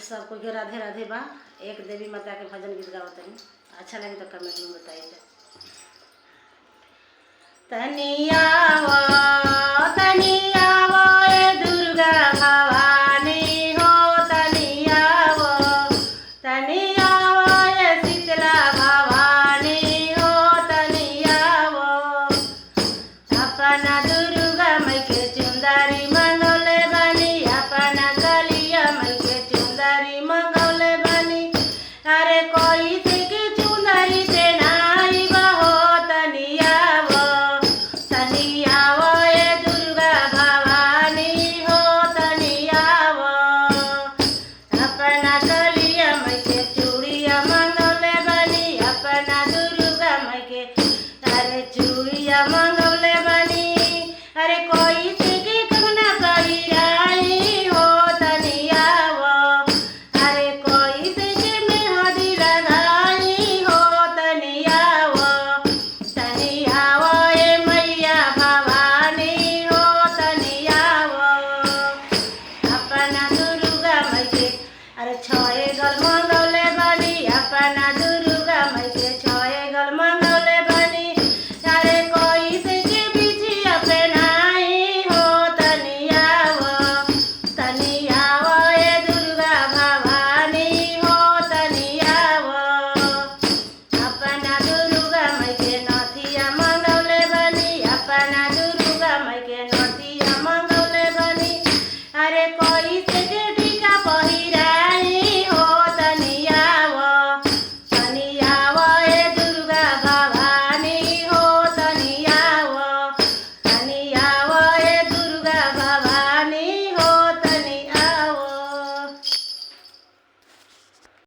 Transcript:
सबको के राधे राधे बा। एक देवी माता के भजन गीत गावत हई, अच्छा लगे तो कमेंट में बताइए। तनिया ए दुर्गा भवानी हो, तनिया ए शीतला भवानी हो, तनिया अपना दुर्गा मई के चुंदरी मंगौले बनी, अपना कलिया मई के चुंदरी मंगौले बनी। अरे कोई से की चुंदरी से नाई बहो, तनिया ए दुर्गा भवानी हो, तनिया अपना कलिया मई के चूड़िया मंगौले बनी, अपना दुर्गा मई के अरे चूड़िया मंगौले बनी। अरे कोई से की कंगना करियाई हो, तनिया अरे कोई से की मेहंदी लगाई हो, तनिया ए मैया भवानी हो, तनिया अपना दुर्गा मई के अरे छए गल मंगौले बनी, अपना दुर्गा मई के छए गल मंगौले बनी। अरे कोई से के बिछिया पहनाई हो, तनिया ए दुर्गा भवानी हो, तनिया अपना दुर्गा मई के नथिया मंगौले बनी, अपना दुर्गा मई के नथिया मंगौले बनी। अरे कोई से